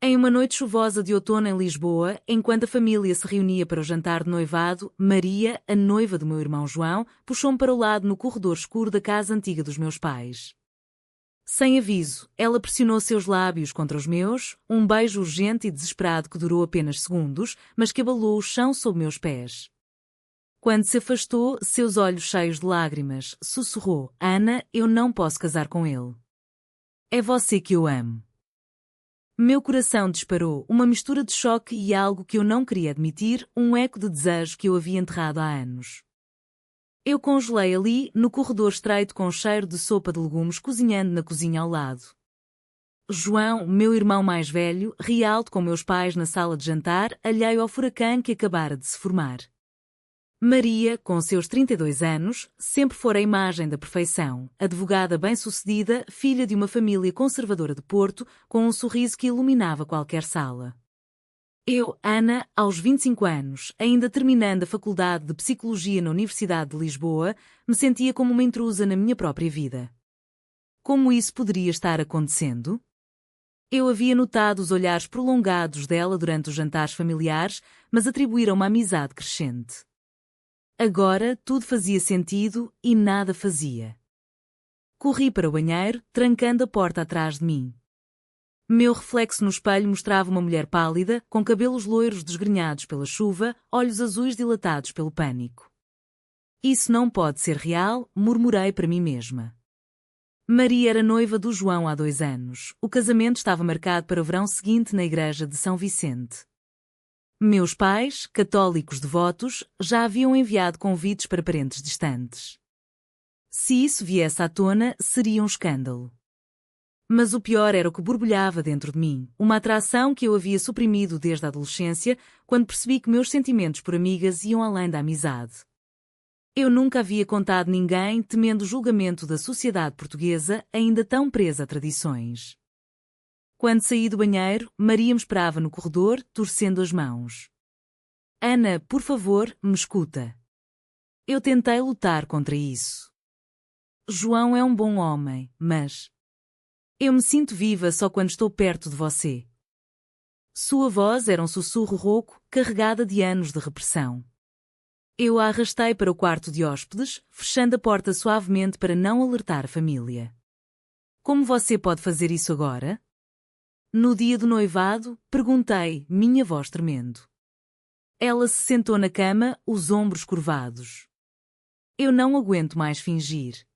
Em uma noite chuvosa de outono em Lisboa, enquanto a família se reunia para o jantar de noivado, Maria, a noiva do meu irmão João, puxou-me para o lado no corredor escuro da casa antiga dos meus pais. Sem aviso, ela pressionou seus lábios contra os meus, um beijo urgente e desesperado que durou apenas segundos, mas que abalou o chão sob meus pés. Quando se afastou, seus olhos cheios de lágrimas, sussurrou: Ana, eu não posso casar com ele. É você que eu amo. Meu coração disparou, uma mistura de choque e algo que eu não queria admitir, um eco de desejo que eu havia enterrado há anos. Eu congelei ali, no corredor estreito com cheiro de sopa de legumes cozinhando na cozinha ao lado. João, meu irmão mais velho, ria alto com meus pais na sala de jantar, alheio ao furacão que acabara de se formar. Maria, com seus 32 anos, sempre fora a imagem da perfeição, advogada bem-sucedida, filha de uma família conservadora de Porto, com um sorriso que iluminava qualquer sala. Eu, Ana, aos 25 anos, ainda terminando a Faculdade de Psicologia na Universidade de Lisboa, me sentia como uma intrusa na minha própria vida. Como isso poderia estar acontecendo? Eu havia notado os olhares prolongados dela durante os jantares familiares, mas atribuíram uma amizade crescente. Agora tudo fazia sentido e nada fazia. Corri para o banheiro, trancando a porta atrás de mim. Meu reflexo no espelho mostrava uma mulher pálida, com cabelos loiros desgrenhados pela chuva, olhos azuis dilatados pelo pânico. Isso não pode ser real, murmurei para mim mesma. Maria era noiva do João há 2 anos. O casamento estava marcado para o verão seguinte na igreja de São Vicente. Meus pais, católicos devotos, já haviam enviado convites para parentes distantes. Se isso viesse à tona, seria um escândalo. Mas o pior era o que borbulhava dentro de mim, uma atração que eu havia suprimido desde a adolescência, quando percebi que meus sentimentos por amigas iam além da amizade. Eu nunca havia contado a ninguém, temendo o julgamento da sociedade portuguesa, ainda tão presa a tradições. Quando saí do banheiro, Maria me esperava no corredor, torcendo as mãos. Ana, por favor, me escuta. Eu tentei lutar contra isso. João é um bom homem, mas eu me sinto viva só quando estou perto de você. Sua voz era um sussurro rouco, carregada de anos de repressão. Eu a arrastei para o quarto de hóspedes, fechando a porta suavemente para não alertar a família. Como você pode fazer isso agora? No dia do noivado, perguntei, minha voz tremendo. Ela se sentou na cama, os ombros curvados. Eu não aguento mais fingir.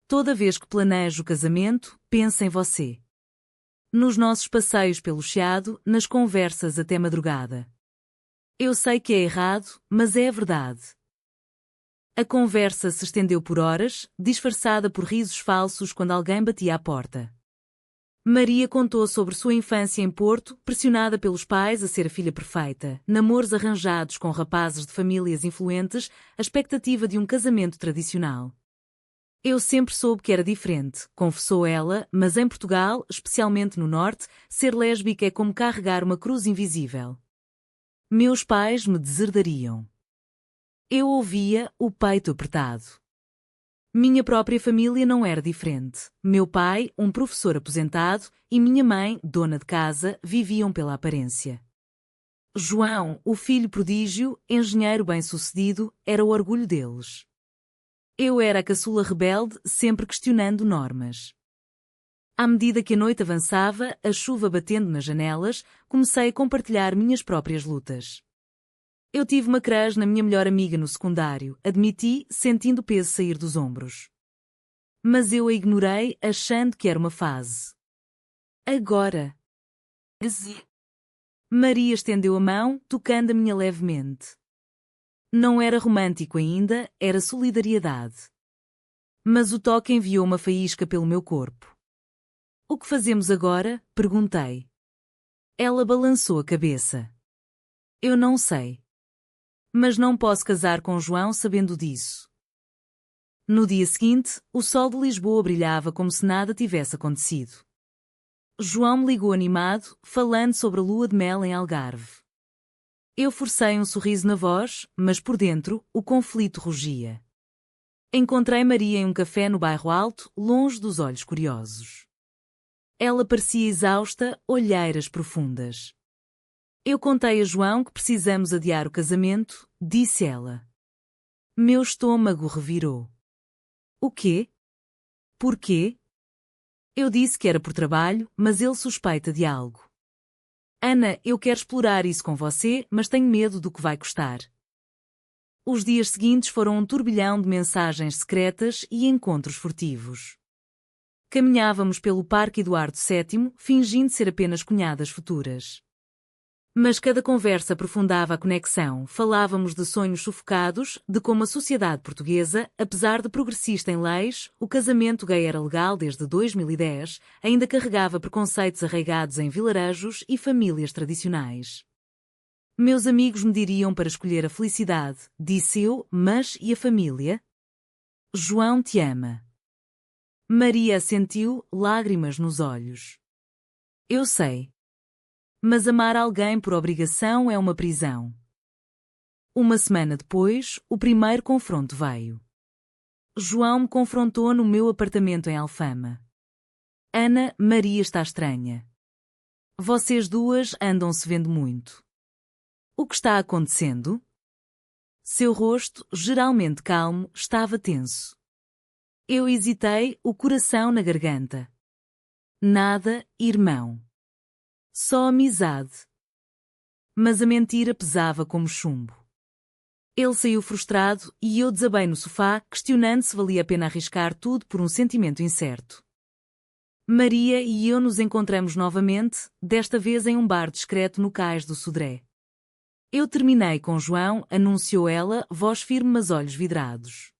Toda vez que planejo o casamento, penso em você. Nos nossos passeios pelo Chiado, nas conversas até madrugada. Eu sei que é errado, mas é a verdade. A conversa se estendeu por horas, disfarçada por risos falsos quando alguém batia à porta. Maria contou sobre sua infância em Porto, pressionada pelos pais a ser a filha perfeita, namoros arranjados com rapazes de famílias influentes, a expectativa de um casamento tradicional. Eu sempre soube que era diferente, confessou ela, mas em Portugal, especialmente no Norte, ser lésbica é como carregar uma cruz invisível. Meus pais me deserdariam. Eu ouvia, o peito apertado. Minha própria família não era diferente. Meu pai, um professor aposentado, e minha mãe, dona de casa, viviam pela aparência. João, o filho prodígio, engenheiro bem-sucedido, era o orgulho deles. Eu era a caçula rebelde, sempre questionando normas. À medida que a noite avançava, a chuva batendo nas janelas, comecei a compartilhar minhas próprias lutas. Eu tive uma crush na minha melhor amiga no secundário, admiti, sentindo o peso sair dos ombros. Mas eu a ignorei, achando que era uma fase. Agora. Maria estendeu a mão, tocando a minha levemente. Não era romântico ainda, era solidariedade. Mas o toque enviou uma faísca pelo meu corpo. O que fazemos agora? Perguntei. Ela balançou a cabeça. Eu não sei. Mas não posso casar com João sabendo disso. No dia seguinte, o sol de Lisboa brilhava como se nada tivesse acontecido. João me ligou animado, falando sobre a lua de mel em Algarve. Eu forcei um sorriso na voz, mas por dentro, o conflito rugia. Encontrei Maria em um café no bairro Alto, longe dos olhos curiosos. Ela parecia exausta, olheiras profundas. Eu contei a João que precisamos adiar o casamento, disse ela. Meu estômago revirou. O quê? Por quê? Eu disse que era por trabalho, mas ele suspeita de algo. Ana, eu quero explorar isso com você, mas tenho medo do que vai custar. Os dias seguintes foram um turbilhão de mensagens secretas e encontros furtivos. Caminhávamos pelo Parque Eduardo VII, fingindo ser apenas cunhadas futuras. Mas cada conversa aprofundava a conexão, falávamos de sonhos sufocados, de como a sociedade portuguesa, apesar de progressista em leis, o casamento gay era legal desde 2010, ainda carregava preconceitos arraigados em vilarejos e famílias tradicionais. Meus amigos me diriam para escolher a felicidade, disse eu, mas e a família? João te ama. Maria assentiu, lágrimas nos olhos. Eu sei. Mas amar alguém por obrigação é uma prisão. Uma semana depois, o primeiro confronto veio. João me confrontou no meu apartamento em Alfama. Ana, Maria está estranha. Vocês duas andam se vendo muito. O que está acontecendo? Seu rosto, geralmente calmo, estava tenso. Eu hesitei, o coração na garganta. Nada, irmão. Só amizade. Mas a mentira pesava como chumbo. Ele saiu frustrado e eu desabei no sofá, questionando se valia a pena arriscar tudo por um sentimento incerto. Maria e eu nos encontramos novamente, desta vez em um bar discreto no cais do Sodré. Eu terminei com João, anunciou ela, voz firme mas olhos vidrados.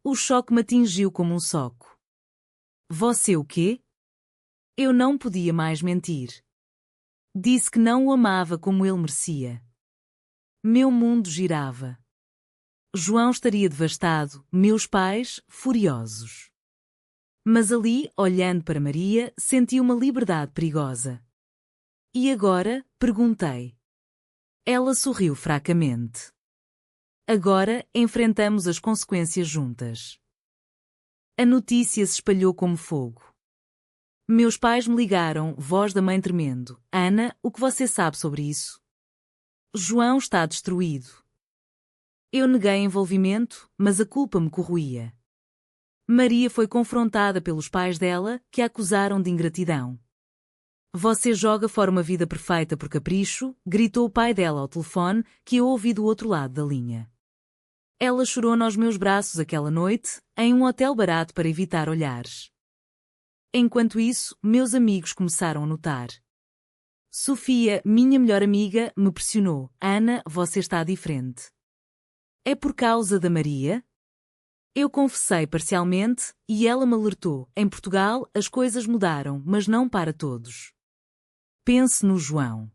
O choque me atingiu como um soco. Você o quê? Eu não podia mais mentir. Disse que não o amava como ele merecia. Meu mundo girava. João estaria devastado, meus pais, furiosos. Mas ali, olhando para Maria, senti uma liberdade perigosa. E agora? Perguntei. Ela sorriu fracamente. Agora, enfrentamos as consequências juntas. A notícia se espalhou como fogo. Meus pais me ligaram, voz da mãe tremendo. Ana, o que você sabe sobre isso? João está destruído. Eu neguei envolvimento, mas a culpa me corroía. Maria foi confrontada pelos pais dela, que a acusaram de ingratidão. Você joga fora uma vida perfeita por capricho, gritou o pai dela ao telefone, que eu ouvi do outro lado da linha. Ela chorou nos meus braços aquela noite, em um hotel barato para evitar olhares. Enquanto isso, meus amigos começaram a notar. Sofia, minha melhor amiga, me pressionou. Ana, você está diferente. É por causa da Maria? Eu confessei parcialmente, e ela me alertou. Em Portugal, as coisas mudaram, mas não para todos. Pense no João.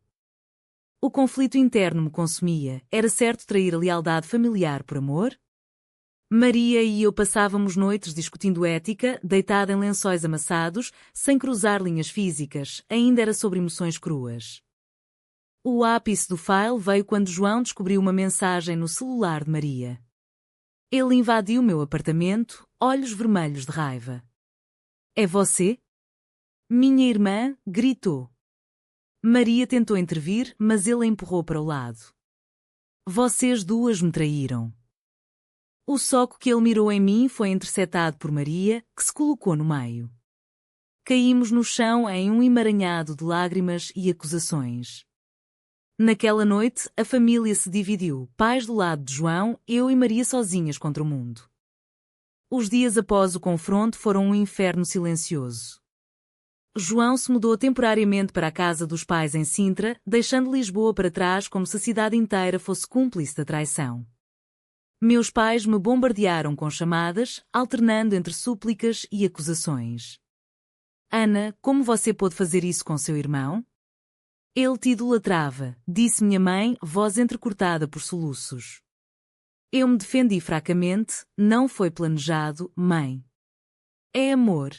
O conflito interno me consumia. Era certo trair a lealdade familiar por amor? Maria e eu passávamos noites discutindo ética, deitada em lençóis amassados, sem cruzar linhas físicas, ainda era sobre emoções cruas. O ápice do file veio quando João descobriu uma mensagem no celular de Maria. Ele invadiu meu apartamento, olhos vermelhos de raiva. É você? Minha irmã, gritou. Maria tentou intervir, mas ele a empurrou para o lado. Vocês duas me traíram. O soco que ele mirou em mim foi interceptado por Maria, que se colocou no meio. Caímos no chão em um emaranhado de lágrimas e acusações. Naquela noite, a família se dividiu, pais do lado de João, eu e Maria sozinhas contra o mundo. Os dias após o confronto foram um inferno silencioso. João se mudou temporariamente para a casa dos pais em Sintra, deixando Lisboa para trás como se a cidade inteira fosse cúmplice da traição. Meus pais me bombardearam com chamadas, alternando entre súplicas e acusações. Ana, como você pôde fazer isso com seu irmão? Ele te idolatrava, disse minha mãe, voz entrecortada por soluços. Eu me defendi fracamente, não foi planejado, mãe. É amor.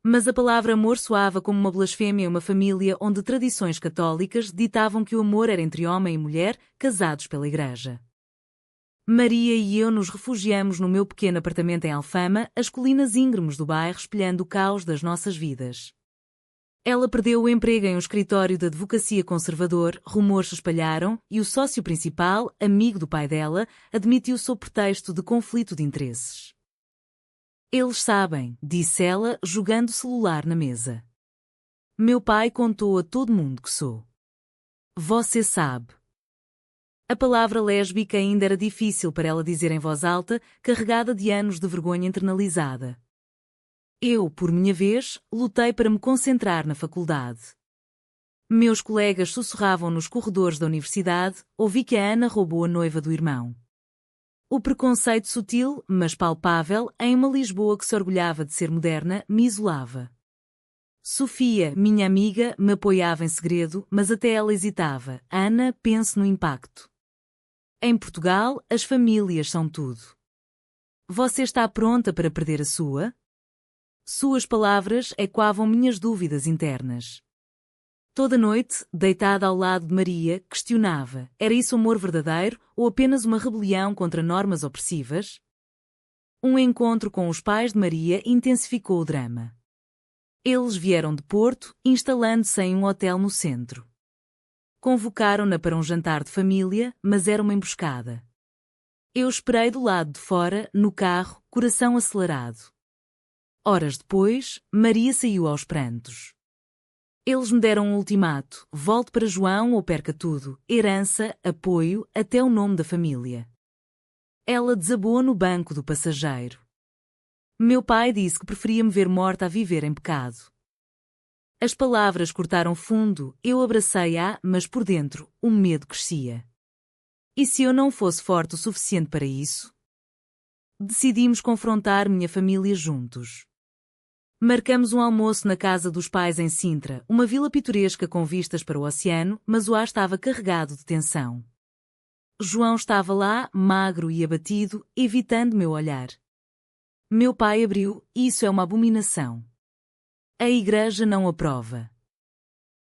Mas a palavra amor soava como uma blasfêmia em uma família onde tradições católicas ditavam que o amor era entre homem e mulher, casados pela igreja. Maria e eu nos refugiamos no meu pequeno apartamento em Alfama, as colinas íngremes do bairro espelhando o caos das nossas vidas. Ela perdeu o emprego em um escritório de advocacia conservador, rumores se espalharam e o sócio principal, amigo do pai dela, admitiu sob pretexto de conflito de interesses. Eles sabem, disse ela, jogando o celular na mesa. Meu pai contou a todo mundo que sou. Você sabe. A palavra lésbica ainda era difícil para ela dizer em voz alta, carregada de anos de vergonha internalizada. Eu, por minha vez, lutei para me concentrar na faculdade. Meus colegas sussurravam nos corredores da universidade, ouvi que a Ana roubou a noiva do irmão. O preconceito sutil, mas palpável, em uma Lisboa que se orgulhava de ser moderna, me isolava. Sofia, minha amiga, me apoiava em segredo, mas até ela hesitava. Ana, pense no impacto. Em Portugal, as famílias são tudo. Você está pronta para perder a sua? Suas palavras ecoavam minhas dúvidas internas. Toda noite, deitada ao lado de Maria, questionava: era isso amor verdadeiro ou apenas uma rebelião contra normas opressivas? Um encontro com os pais de Maria intensificou o drama. Eles vieram de Porto, instalando-se em um hotel no centro. Convocaram-na para um jantar de família, mas era uma emboscada. Eu esperei do lado de fora, no carro, coração acelerado. Horas depois, Maria saiu aos prantos. Eles me deram um ultimato: volte para João ou perca tudo, herança, apoio, até o nome da família. Ela desabou no banco do passageiro. Meu pai disse que preferia me ver morta a viver em pecado. As palavras cortaram fundo, eu abracei-a, mas por dentro, o medo crescia. E se eu não fosse forte o suficiente para isso? Decidimos confrontar minha família juntos. Marcamos um almoço na casa dos pais em Sintra, uma vila pitoresca com vistas para o oceano, mas o ar estava carregado de tensão. João estava lá, magro e abatido, evitando meu olhar. Meu pai abriu: isso é uma abominação. A igreja não aprova.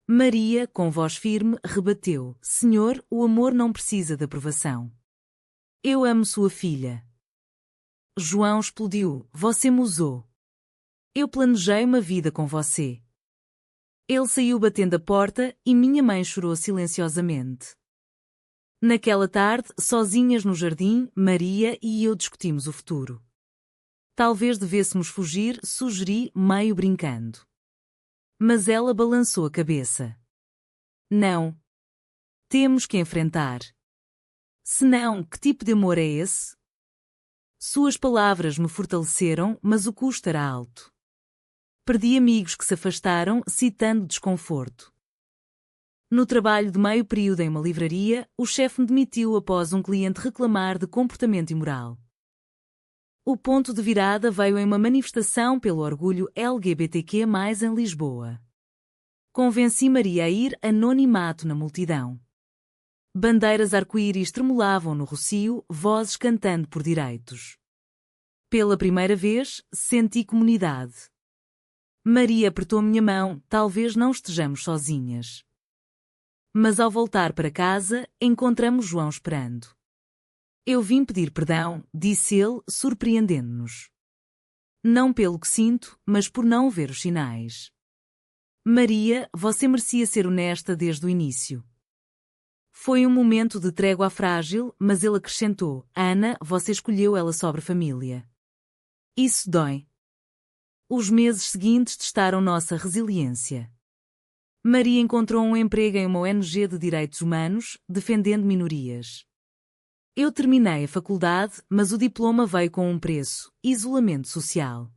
Maria, com voz firme, rebateu: Senhor, o amor não precisa de aprovação. Eu amo sua filha. João explodiu: você me usou. Eu planejei uma vida com você. Ele saiu batendo a porta e minha mãe chorou silenciosamente. Naquela tarde, sozinhas no jardim, Maria e eu discutimos o futuro. Talvez devêssemos fugir, sugeri, meio brincando. Mas ela balançou a cabeça. Não. Temos que enfrentar. Se não, que tipo de amor é esse? Suas palavras me fortaleceram, mas o custo era alto. Perdi amigos que se afastaram, citando desconforto. No trabalho de meio período em uma livraria, o chefe me demitiu após um cliente reclamar de comportamento imoral. O ponto de virada veio em uma manifestação pelo orgulho LGBTQ+, em Lisboa. Convenci Maria a ir anonimato na multidão. Bandeiras arco-íris tremulavam no rocio, vozes cantando por direitos. Pela primeira vez, senti comunidade. Maria apertou minha mão: talvez não estejamos sozinhas. Mas ao voltar para casa, encontramos João esperando. Eu vim pedir perdão, disse ele, surpreendendo-nos. Não pelo que sinto, mas por não ver os sinais. Maria, você merecia ser honesta desde o início. Foi um momento de trégua frágil, mas ele acrescentou: Ana, você escolheu ela sobre família. Isso dói. Os meses seguintes testaram nossa resiliência. Maria encontrou um emprego em uma ONG de direitos humanos, defendendo minorias. Eu terminei a faculdade, mas o diploma veio com um preço: isolamento social.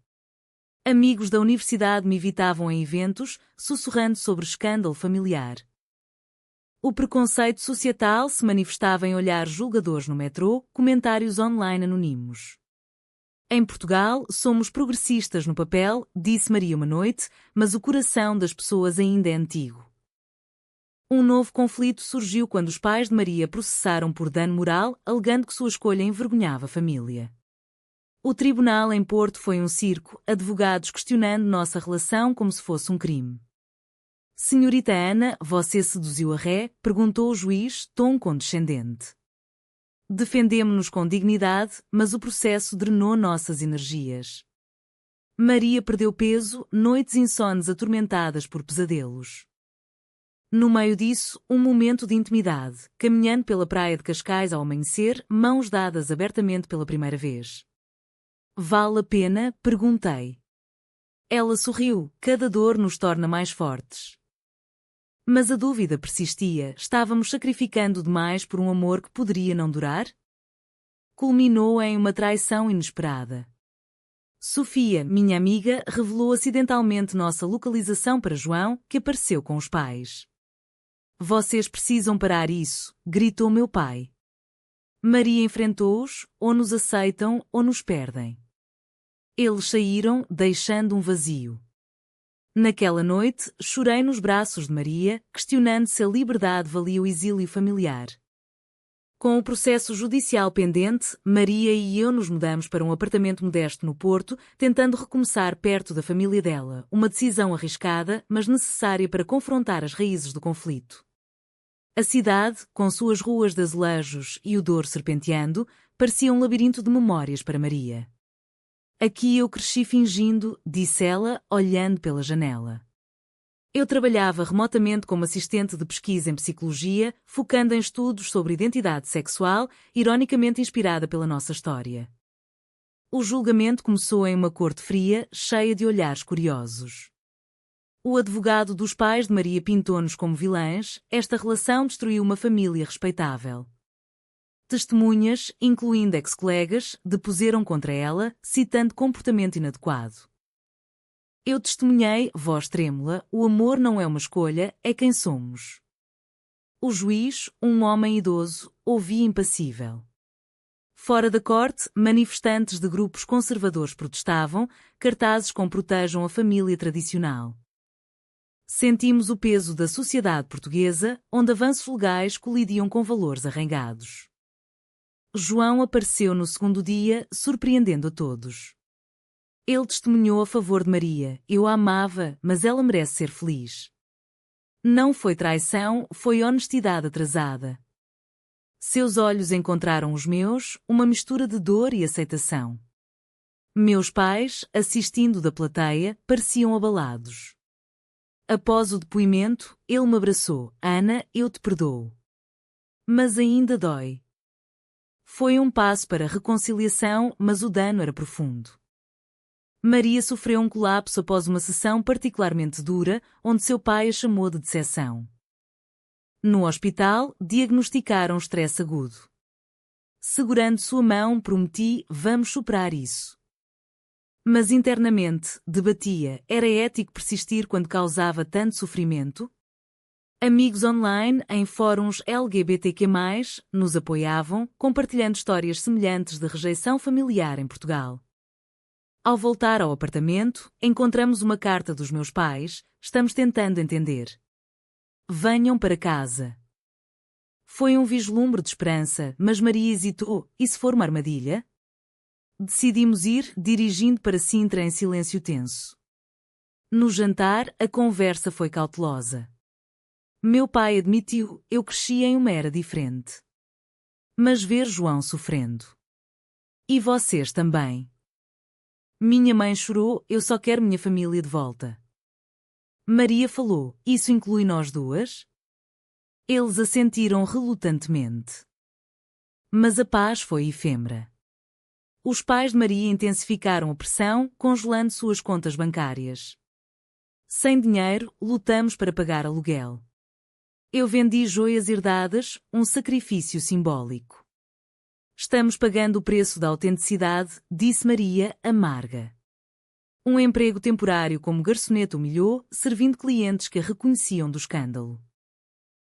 Amigos da universidade me evitavam em eventos, sussurrando sobre escândalo familiar. O preconceito societal se manifestava em olhares julgadores no metrô, comentários online anónimos. Em Portugal, somos progressistas no papel, disse Maria uma noite, mas o coração das pessoas ainda é antigo. Um novo conflito surgiu quando os pais de Maria processaram por dano moral, alegando que sua escolha envergonhava a família. O tribunal em Porto foi um circo, advogados questionando nossa relação como se fosse um crime. Senhorita Ana, você seduziu a ré? Perguntou o juiz, tom condescendente. Defendemo-nos com dignidade, mas o processo drenou nossas energias. Maria perdeu peso, noites insones atormentadas por pesadelos. No meio disso, um momento de intimidade, caminhando pela praia de Cascais ao amanhecer, mãos dadas abertamente pela primeira vez. Vale a pena? Perguntei. Ela sorriu, cada dor nos torna mais fortes. Mas a dúvida persistia, estávamos sacrificando demais por um amor que poderia não durar? Culminou em uma traição inesperada. Sofia, minha amiga, revelou acidentalmente nossa localização para João, que apareceu com os pais. Vocês precisam parar isso, gritou meu pai. Maria enfrentou-os, ou nos aceitam ou nos perdem. Eles saíram, deixando um vazio. Naquela noite, chorei nos braços de Maria, questionando se a liberdade valia o exílio familiar. Com o processo judicial pendente, Maria e eu nos mudamos para um apartamento modesto no Porto, tentando recomeçar perto da família dela, uma decisão arriscada, mas necessária para confrontar as raízes do conflito. A cidade, com suas ruas de azulejos e o Douro serpenteando, parecia um labirinto de memórias para Maria. Aqui eu cresci fingindo, disse ela, olhando pela janela. Eu trabalhava remotamente como assistente de pesquisa em psicologia, focando em estudos sobre identidade sexual, ironicamente inspirada pela nossa história. O julgamento começou em uma corte fria, cheia de olhares curiosos. O advogado dos pais de Maria pintou-nos como vilãs, esta relação destruiu uma família respeitável. Testemunhas, incluindo ex-colegas, depuseram contra ela, citando comportamento inadequado. Eu testemunhei, voz trêmula, o amor não é uma escolha, é quem somos. O juiz, um homem idoso, ouvia impassível. Fora da corte, manifestantes de grupos conservadores protestavam, cartazes com protejam a família tradicional. Sentimos o peso da sociedade portuguesa, onde avanços legais colidiam com valores arraigados. João apareceu no segundo dia, surpreendendo a todos. Ele testemunhou a favor de Maria. Eu a amava, mas ela merece ser feliz. Não foi traição, foi honestidade atrasada. Seus olhos encontraram os meus, uma mistura de dor e aceitação. Meus pais, assistindo da plateia, pareciam abalados. Após o depoimento, ele me abraçou. Ana, eu te perdoo. Mas ainda dói. Foi um passo para a reconciliação, mas o dano era profundo. Maria sofreu um colapso após uma sessão particularmente dura, onde seu pai a chamou de decepção. No hospital, diagnosticaram estresse agudo. Segurando sua mão, prometi, vamos superar isso. Mas internamente, debatia, era ético persistir quando causava tanto sofrimento? Amigos online, em fóruns LGBTQ+, nos apoiavam, compartilhando histórias semelhantes de rejeição familiar em Portugal. Ao voltar ao apartamento, encontramos uma carta dos meus pais, estamos tentando entender. Venham para casa. Foi um vislumbre de esperança, mas Maria hesitou, e se for uma armadilha? Decidimos ir, dirigindo para Sintra em silêncio tenso. No jantar, a conversa foi cautelosa. Meu pai admitiu, eu cresci em uma era diferente. Mas ver João sofrendo. E vocês também. Minha mãe chorou, eu só quero minha família de volta. Maria falou, isso inclui nós duas? Eles assentiram relutantemente. Mas a paz foi efêmera. Os pais de Maria intensificaram a pressão, congelando suas contas bancárias. Sem dinheiro, lutamos para pagar aluguel. Eu vendi joias herdadas, um sacrifício simbólico. Estamos pagando o preço da autenticidade, disse Maria, amarga. Um emprego temporário como garçonete humilhou, servindo clientes que a reconheciam do escândalo.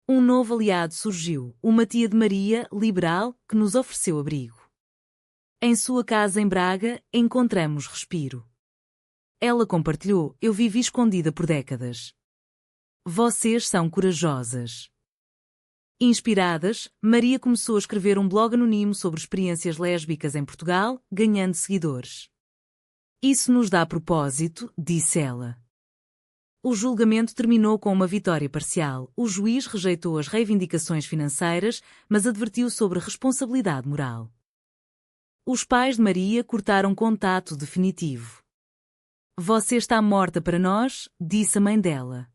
Um novo aliado surgiu, uma tia de Maria, liberal, que nos ofereceu abrigo. Em sua casa em Braga, encontramos respiro. Ela compartilhou, eu vivi escondida por décadas. Vocês são corajosas. Inspiradas, Maria começou a escrever um blog anónimo sobre experiências lésbicas em Portugal, ganhando seguidores. Isso nos dá propósito, disse ela. O julgamento terminou com uma vitória parcial. O juiz rejeitou as reivindicações financeiras, mas advertiu sobre responsabilidade moral. Os pais de Maria cortaram contato definitivo. Você está morta para nós, disse a mãe dela.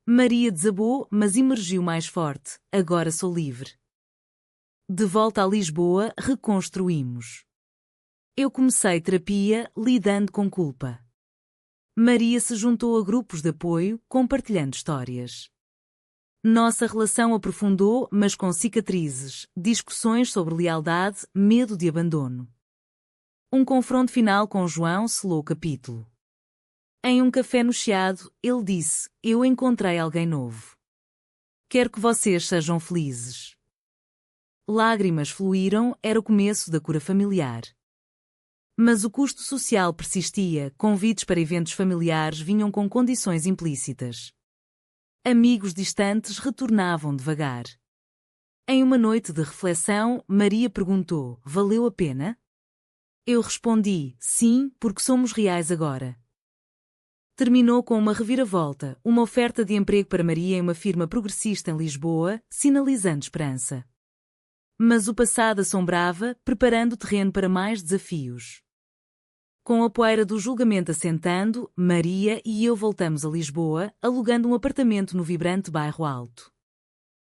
Maria desabou, mas emergiu mais forte. Agora sou livre. De volta a Lisboa, reconstruímos. Eu comecei terapia, lidando com culpa. Maria se juntou a grupos de apoio, compartilhando histórias. Nossa relação aprofundou, mas com cicatrizes, discussões sobre lealdade, medo de abandono. Um confronto final com João selou o capítulo. Em um café no Chiado, ele disse: Eu encontrei alguém novo. Quero que vocês sejam felizes. Lágrimas fluíram, era o começo da cura familiar. Mas o custo social persistia, convites para eventos familiares vinham com condições implícitas. Amigos distantes retornavam devagar. Em uma noite de reflexão, Maria perguntou: Valeu a pena? Eu respondi: Sim, porque somos reais agora. Terminou com uma reviravolta, uma oferta de emprego para Maria em uma firma progressista em Lisboa, sinalizando esperança. Mas o passado assombrava, preparando o terreno para mais desafios. Com a poeira do julgamento assentando, Maria e eu voltamos a Lisboa, alugando um apartamento no vibrante bairro Alto.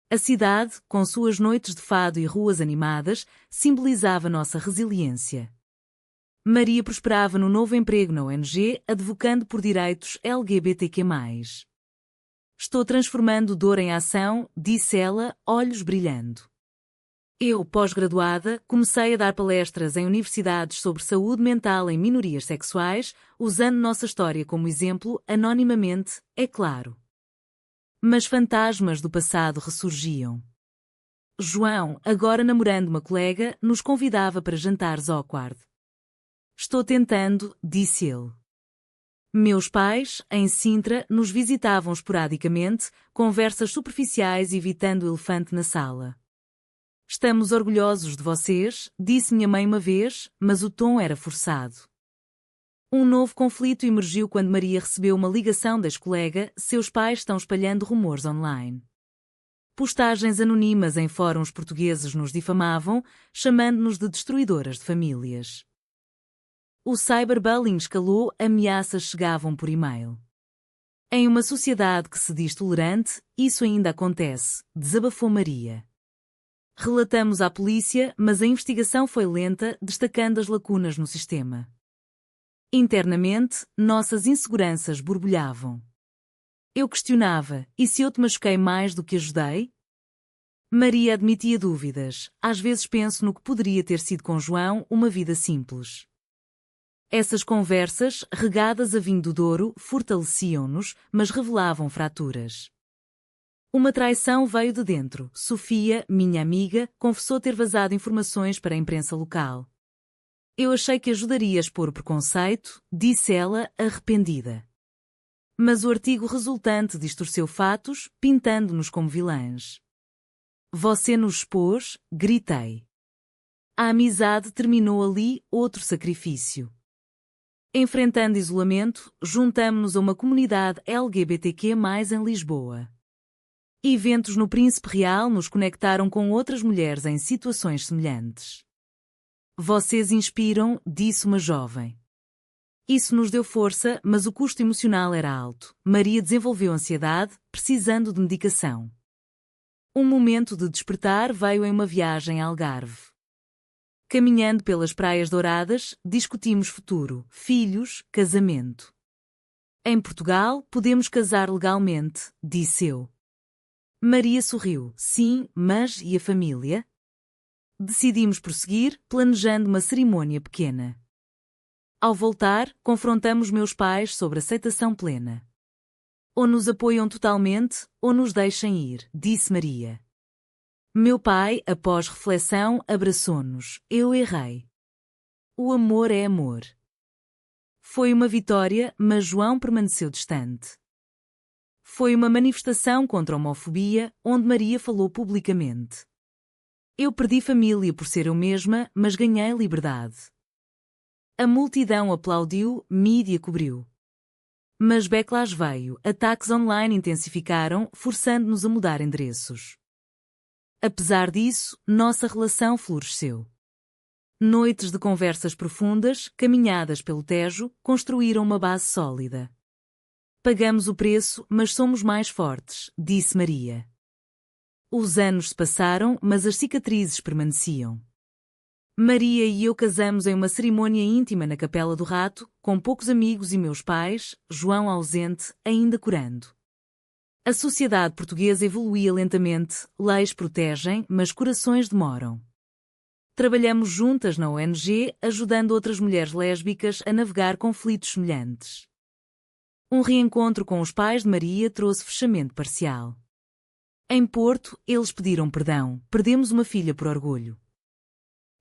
A cidade, com suas noites de fado e ruas animadas, simbolizava nossa resiliência. Maria prosperava no novo emprego na ONG, advocando por direitos LGBTQ+. Estou transformando dor em ação, disse ela, olhos brilhando. Eu, pós-graduada, comecei a dar palestras em universidades sobre saúde mental em minorias sexuais, usando nossa história como exemplo, anonimamente, é claro. Mas fantasmas do passado ressurgiam. João, agora namorando uma colega, nos convidava para jantares awkward. Estou tentando, disse ele. Meus pais, em Sintra, nos visitavam esporadicamente, conversas superficiais evitando o elefante na sala. Estamos orgulhosos de vocês, disse minha mãe uma vez, mas o tom era forçado. Um novo conflito emergiu quando Maria recebeu uma ligação da ex-colega: seus pais estão espalhando rumores online. Postagens anônimas em fóruns portugueses nos difamavam, chamando-nos de destruidoras de famílias. O cyberbullying escalou, ameaças chegavam por e-mail. Em uma sociedade que se diz tolerante, isso ainda acontece, desabafou Maria. Relatamos à polícia, mas a investigação foi lenta, destacando as lacunas no sistema. Internamente, nossas inseguranças borbulhavam. Eu questionava: e se eu te machuquei mais do que ajudei? Maria admitia dúvidas: às vezes penso no que poderia ter sido com João, uma vida simples. Essas conversas, regadas a vinho do Douro, fortaleciam-nos, mas revelavam fraturas. Uma traição veio de dentro. Sofia, minha amiga, confessou ter vazado informações para a imprensa local. Eu achei que ajudaria a expor o preconceito, disse ela, arrependida. Mas o artigo resultante distorceu fatos, pintando-nos como vilãs. Você nos expôs, gritei. A amizade terminou ali, outro sacrifício. Enfrentando isolamento, juntamo-nos a uma comunidade LGBTQ+, em Lisboa. Eventos no Príncipe Real nos conectaram com outras mulheres em situações semelhantes. Vocês inspiram, disse uma jovem. Isso nos deu força, mas o custo emocional era alto. Maria desenvolveu ansiedade, precisando de medicação. Um momento de despertar veio em uma viagem a Algarve. Caminhando pelas praias douradas, discutimos futuro, filhos, casamento. Em Portugal, podemos casar legalmente, disse eu. Maria sorriu. Sim, mas e a família? Decidimos prosseguir, planejando uma cerimônia pequena. Ao voltar, confrontamos meus pais sobre aceitação plena. Ou nos apoiam totalmente, ou nos deixem ir, disse Maria. Meu pai, após reflexão, abraçou-nos. Eu errei. O amor é amor. Foi uma vitória, mas João permaneceu distante. Foi uma manifestação contra a homofobia, onde Maria falou publicamente. Eu perdi família por ser eu mesma, mas ganhei liberdade. A multidão aplaudiu, mídia cobriu. Mas backlash veio, ataques online intensificaram, forçando-nos a mudar endereços. Apesar disso, nossa relação floresceu. Noites de conversas profundas, caminhadas pelo Tejo, construíram uma base sólida. Pagamos o preço, mas somos mais fortes, disse Maria. Os anos se passaram, mas as cicatrizes permaneciam. Maria e eu casamos em uma cerimônia íntima na Capela do Rato, com poucos amigos e meus pais, João ausente, ainda curando. A sociedade portuguesa evoluía lentamente, leis protegem, mas corações demoram. Trabalhamos juntas na ONG, ajudando outras mulheres lésbicas a navegar conflitos semelhantes. Um reencontro com os pais de Maria trouxe fechamento parcial. Em Porto, eles pediram perdão, perdemos uma filha por orgulho.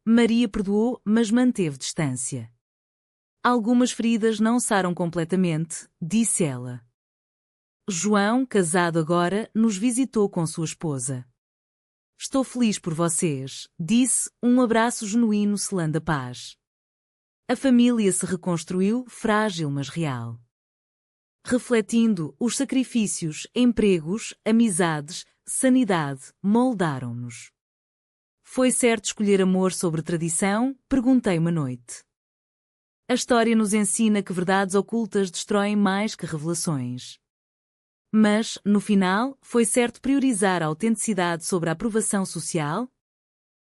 Maria perdoou, mas manteve distância. Algumas feridas não sararam completamente, disse ela. João, casado agora, nos visitou com sua esposa. Estou feliz por vocês, disse, um abraço genuíno selando a paz. A família se reconstruiu, frágil mas real. Refletindo, os sacrifícios, empregos, amizades, sanidade, moldaram-nos. Foi certo escolher amor sobre tradição? Perguntei uma noite. A história nos ensina que verdades ocultas destroem mais que revelações. Mas, no final, foi certo priorizar a autenticidade sobre a aprovação social?